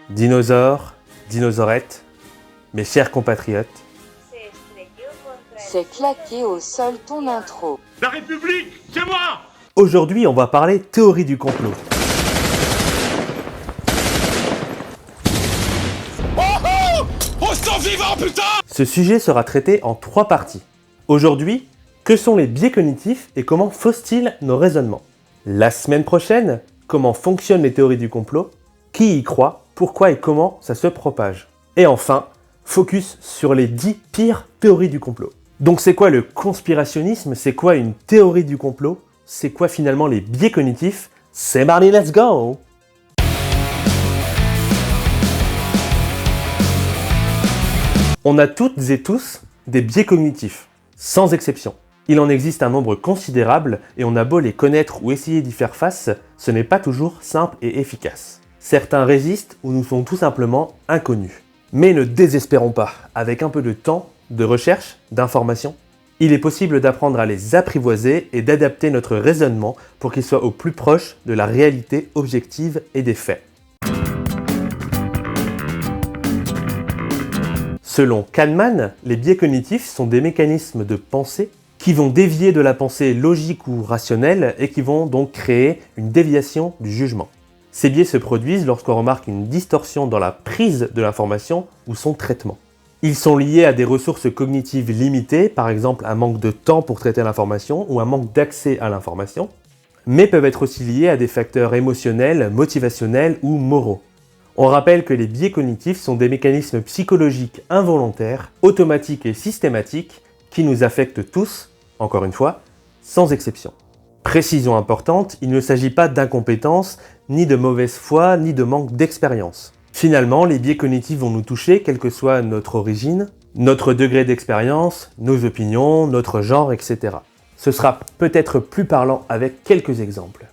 Dinosaures, dinosaurettes, mes chers compatriotes, C'est claqué au sol ton intro. La République, c'est moi! aujourd'hui on va parler théorie du complot. On s'en vivant, putain! Ce sujet sera traité en 3 parties. Aujourd'hui, que sont les biais cognitifs et comment faussent-ils nos raisonnements? La semaine prochaine, comment fonctionnent les théories du complot? Qui y croit? Pourquoi et comment ça se propage? Et enfin, focus sur les 10 pires théories du complot. Donc c'est quoi le conspirationnisme? C'est quoi une théorie du complot? C'est quoi finalement les biais cognitifs? C'est parti, let's go! On a toutes et tous des biais cognitifs, sans exception. Il en existe un nombre considérable et on a beau les connaître ou essayer d'y faire face, ce n'est pas toujours simple et efficace. Certains résistent ou nous sont tout simplement inconnus. Mais ne désespérons pas, avec un peu de temps, de recherche, d'information, il est possible d'apprendre à les apprivoiser et d'adapter notre raisonnement pour qu'il soit au plus proche de la réalité objective et des faits. Selon Kahneman, les biais cognitifs sont des mécanismes de pensée qui vont dévier de la pensée logique ou rationnelle et qui vont donc créer une déviation du jugement. Ces biais se produisent lorsqu'on remarque une distorsion dans la prise de l'information ou son traitement. Ils sont liés à des ressources cognitives limitées, par exemple un manque de temps pour traiter l'information ou un manque d'accès à l'information, mais peuvent être aussi liés à des facteurs émotionnels, motivationnels ou moraux. On rappelle que les biais cognitifs sont des mécanismes psychologiques involontaires, automatiques et systématiques qui nous affectent tous, encore une fois, sans exception. Précision importante, il ne s'agit pas d'incompétence, ni de mauvaise foi, ni de manque d'expérience. Finalement, les biais cognitifs vont nous toucher, quelle que soit notre origine, notre degré d'expérience, nos opinions, notre genre, etc. Ce sera peut-être plus parlant avec quelques exemples.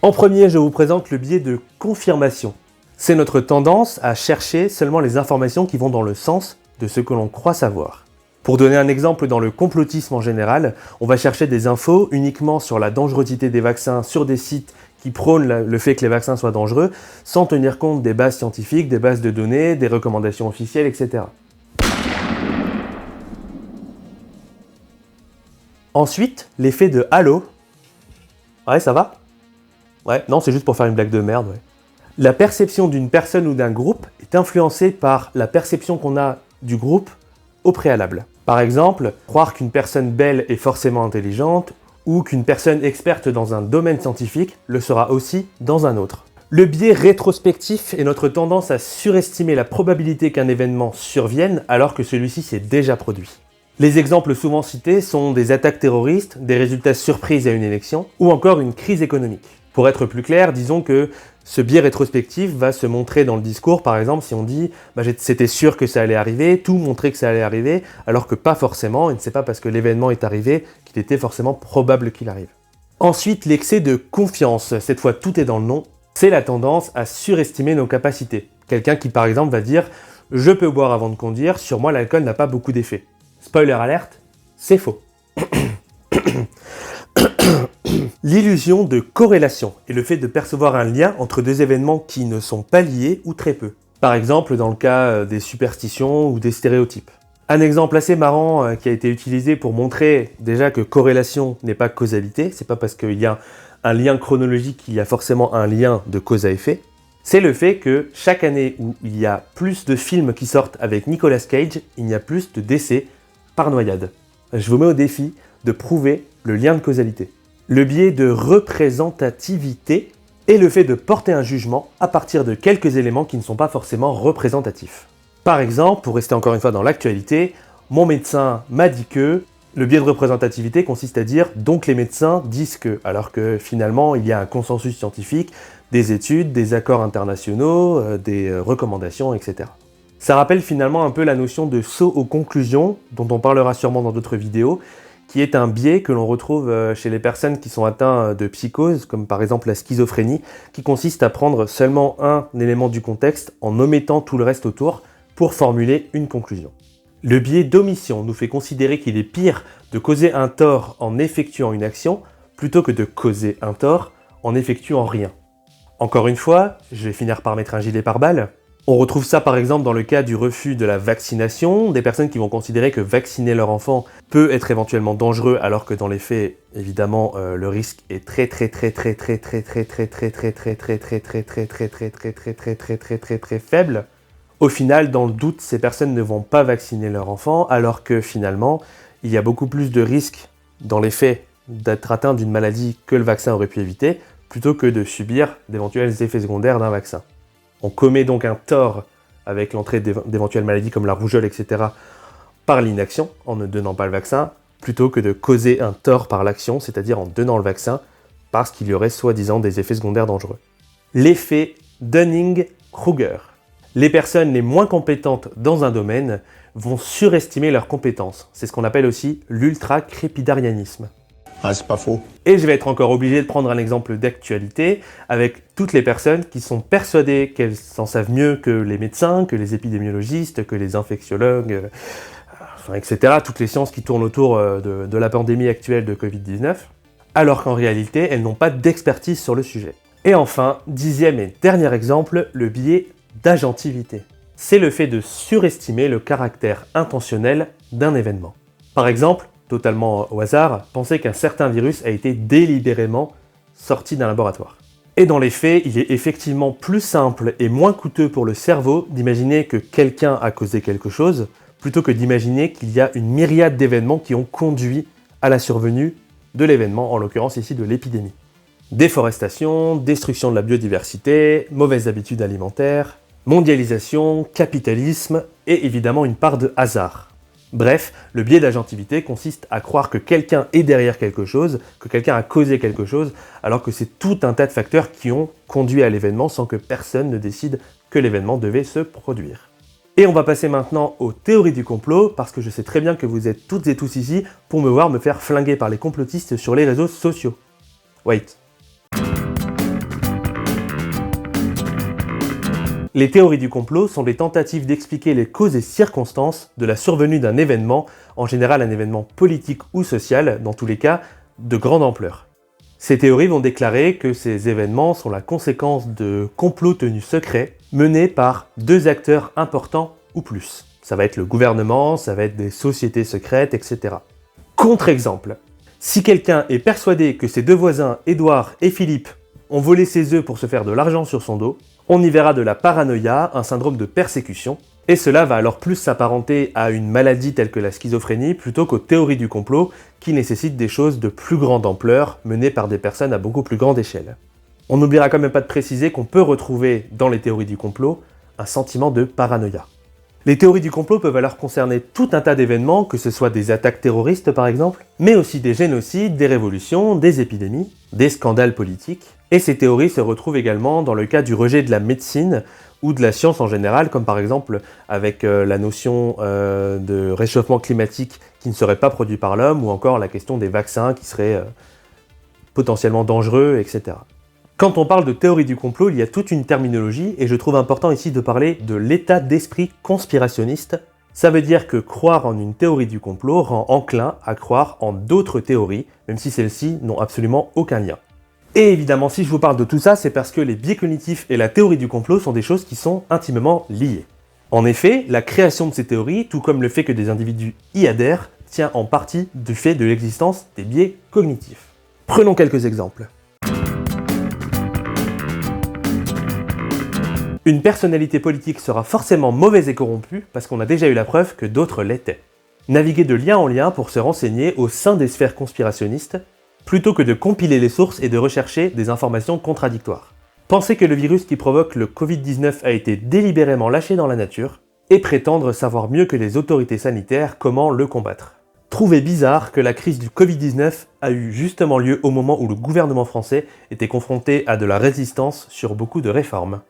En premier, je vous présente le biais de confirmation. C'est notre tendance à chercher seulement les informations qui vont dans le sens de ce que l'on croit savoir. Pour donner un exemple dans le complotisme en général, on va chercher des infos uniquement sur la dangerosité des vaccins sur des sites qui prônent le fait que les vaccins soient dangereux, sans tenir compte des bases scientifiques, des bases de données, des recommandations officielles, etc. Ensuite, l'effet de halo. Ouais, ça va? Ouais, non, c'est juste pour faire une blague de merde, ouais. La perception d'une personne ou d'un groupe est influencée par la perception qu'on a du groupe au préalable. Par exemple, croire qu'une personne belle est forcément intelligente ou qu'une personne experte dans un domaine scientifique le sera aussi dans un autre. Le biais rétrospectif est notre tendance à surestimer la probabilité qu'un événement survienne alors que celui-ci s'est déjà produit. Les exemples souvent cités sont des attaques terroristes, des résultats surprises à une élection ou encore une crise économique. Pour être plus clair, disons que ce biais rétrospectif va se montrer dans le discours, par exemple, si on dit « c'était sûr que ça allait arriver », tout montrer que ça allait arriver, alors que pas forcément, et ne c'est pas parce que l'événement est arrivé qu'il était forcément probable qu'il arrive. Ensuite, l'excès de confiance, cette fois tout est dans le nom, c'est la tendance à surestimer nos capacités. Quelqu'un qui par exemple va dire « je peux boire avant de conduire, sur moi l'alcool n'a pas beaucoup d'effet ». Spoiler alerte, c'est faux. L'illusion de corrélation est le fait de percevoir un lien entre deux événements qui ne sont pas liés ou très peu. Par exemple, dans le cas des superstitions ou des stéréotypes. Un exemple assez marrant qui a été utilisé pour montrer déjà que corrélation n'est pas causalité, c'est pas parce qu'il y a un lien chronologique qu'il y a forcément un lien de cause à effet, c'est le fait que chaque année où il y a plus de films qui sortent avec Nicolas Cage, il y a plus de décès par noyade. Je vous mets au défi de prouver le lien de causalité. Le biais de représentativité est le fait de porter un jugement à partir de quelques éléments qui ne sont pas forcément représentatifs. Par exemple, pour rester encore une fois dans l'actualité, mon médecin m'a dit que. Le biais de représentativité consiste à dire « donc les médecins disent que », alors que finalement il y a un consensus scientifique, des études, des accords internationaux, des recommandations, etc. Ça rappelle finalement un peu la notion de saut aux conclusions, dont on parlera sûrement dans d'autres vidéos, qui est un biais que l'on retrouve chez les personnes qui sont atteintes de psychose, comme par exemple la schizophrénie, qui consiste à prendre seulement un élément du contexte en omettant tout le reste autour pour formuler une conclusion. Le biais d'omission nous fait considérer qu'il est pire de causer un tort en effectuant une action plutôt que de causer un tort en effectuant rien. Encore une fois, je vais finir par mettre un gilet pare-balles. On retrouve ça par exemple dans le cas du refus de la vaccination, des personnes qui vont considérer que vacciner leur enfant peut être éventuellement dangereux alors que dans les faits, évidemment, le risque est très faible. Au final, dans le doute, ces personnes ne vont pas vacciner leur enfant alors que finalement, il y a beaucoup plus de risques dans les faits d'être atteint d'une maladie que le vaccin aurait pu éviter, plutôt que de subir d'éventuels effets secondaires d'un vaccin. On commet donc un tort avec l'entrée d'éventuelles maladies comme la rougeole, etc. par l'inaction, en ne donnant pas le vaccin, plutôt que de causer un tort par l'action, c'est-à-dire en donnant le vaccin, parce qu'il y aurait soi-disant des effets secondaires dangereux. L'effet Dunning-Kruger. Les personnes les moins compétentes dans un domaine vont surestimer leurs compétences. C'est ce qu'on appelle aussi l'ultra-crépidarianisme. Ah, c'est pas faux. Et je vais être encore obligé de prendre un exemple d'actualité avec toutes les personnes qui sont persuadées qu'elles en savent mieux que les médecins, que les épidémiologistes, que les infectiologues, etc. Toutes les sciences qui tournent autour de la pandémie actuelle de Covid-19, alors qu'en réalité, elles n'ont pas d'expertise sur le sujet. Et enfin, 10e et dernier exemple, le biais d'agentivité. C'est le fait de surestimer le caractère intentionnel d'un événement. Par exemple, totalement au hasard, penser qu'un certain virus a été délibérément sorti d'un laboratoire. Et dans les faits, il est effectivement plus simple et moins coûteux pour le cerveau d'imaginer que quelqu'un a causé quelque chose, plutôt que d'imaginer qu'il y a une myriade d'événements qui ont conduit à la survenue de l'événement, en l'occurrence ici de l'épidémie. Déforestation, destruction de la biodiversité, mauvaises habitudes alimentaires, mondialisation, capitalisme et évidemment une part de hasard. Bref, le biais d'agentivité consiste à croire que quelqu'un est derrière quelque chose, que quelqu'un a causé quelque chose, alors que c'est tout un tas de facteurs qui ont conduit à l'événement sans que personne ne décide que l'événement devait se produire. Et on va passer maintenant aux théories du complot, parce que je sais très bien que vous êtes toutes et tous ici pour me voir me faire flinguer par les complotistes sur les réseaux sociaux. Wait. Les théories du complot sont des tentatives d'expliquer les causes et circonstances de la survenue d'un événement, en général un événement politique ou social, dans tous les cas, de grande ampleur. Ces théories vont déclarer que ces événements sont la conséquence de complots tenus secrets, menés par deux acteurs importants ou plus. Ça va être le gouvernement, ça va être des sociétés secrètes, etc. Contre-exemple, si quelqu'un est persuadé que ses deux voisins, Édouard et Philippe, ont volé ses œufs pour se faire de l'argent sur son dos, on y verra de la paranoïa, un syndrome de persécution, et cela va alors plus s'apparenter à une maladie telle que la schizophrénie plutôt qu'aux théories du complot qui nécessitent des choses de plus grande ampleur menées par des personnes à beaucoup plus grande échelle. On n'oubliera quand même pas de préciser qu'on peut retrouver dans les théories du complot un sentiment de paranoïa. Les théories du complot peuvent alors concerner tout un tas d'événements, que ce soit des attaques terroristes par exemple, mais aussi des génocides, des révolutions, des épidémies, des scandales politiques. Et ces théories se retrouvent également dans le cas du rejet de la médecine ou de la science en général, comme par exemple avec la notion de réchauffement climatique qui ne serait pas produit par l'homme, ou encore la question des vaccins qui seraient potentiellement dangereux, etc. Quand on parle de théorie du complot, il y a toute une terminologie, et je trouve important ici de parler de l'état d'esprit conspirationniste. Ça veut dire que croire en une théorie du complot rend enclin à croire en d'autres théories, même si celles-ci n'ont absolument aucun lien. Et évidemment, si je vous parle de tout ça, c'est parce que les biais cognitifs et la théorie du complot sont des choses qui sont intimement liées. En effet, la création de ces théories, tout comme le fait que des individus y adhèrent, tient en partie du fait de l'existence des biais cognitifs. Prenons quelques exemples. Une personnalité politique sera forcément mauvaise et corrompue parce qu'on a déjà eu la preuve que d'autres l'étaient. Naviguer de lien en lien pour se renseigner au sein des sphères conspirationnistes, plutôt que de compiler les sources et de rechercher des informations contradictoires. Penser que le virus qui provoque le Covid-19 a été délibérément lâché dans la nature, et prétendre savoir mieux que les autorités sanitaires comment le combattre. Trouver bizarre que la crise du Covid-19 a eu justement lieu au moment où le gouvernement français était confronté à de la résistance sur beaucoup de réformes.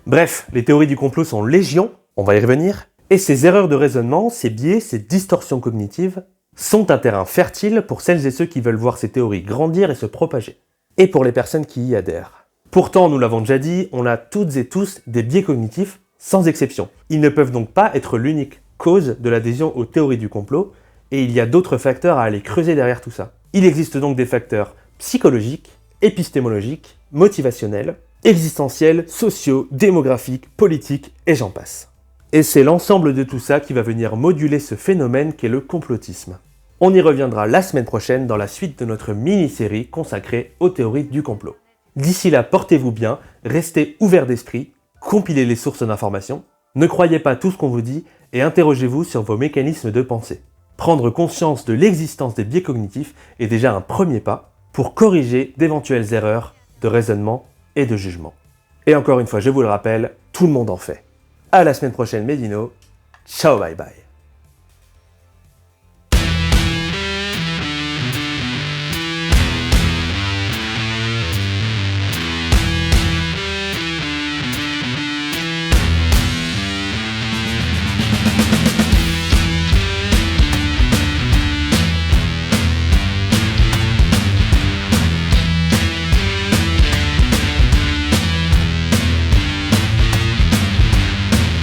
Bref, les théories du complot sont légion, on va y revenir, et ces erreurs de raisonnement, ces biais, ces distorsions cognitives, sont un terrain fertile pour celles et ceux qui veulent voir ces théories grandir et se propager, et pour les personnes qui y adhèrent. Pourtant, nous l'avons déjà dit, on a toutes et tous des biais cognitifs, sans exception. Ils ne peuvent donc pas être l'unique cause de l'adhésion aux théories du complot, et il y a d'autres facteurs à aller creuser derrière tout ça. Il existe donc des facteurs psychologiques, épistémologiques motivationnels, existentiels, sociaux, démographiques, politiques, et j'en passe. Et c'est l'ensemble de tout ça qui va venir moduler ce phénomène qu'est le complotisme. On y reviendra la semaine prochaine dans la suite de notre mini-série consacrée aux théories du complot. D'ici là, portez-vous bien, restez ouverts d'esprit, compilez les sources d'informations, ne croyez pas tout ce qu'on vous dit et interrogez-vous sur vos mécanismes de pensée. Prendre conscience de l'existence des biais cognitifs est déjà un premier pas pour corriger d'éventuelles erreurs de raisonnement et de jugement. Et encore une fois, je vous le rappelle, tout le monde en fait. À la semaine prochaine, mes dinos. Ciao, bye bye.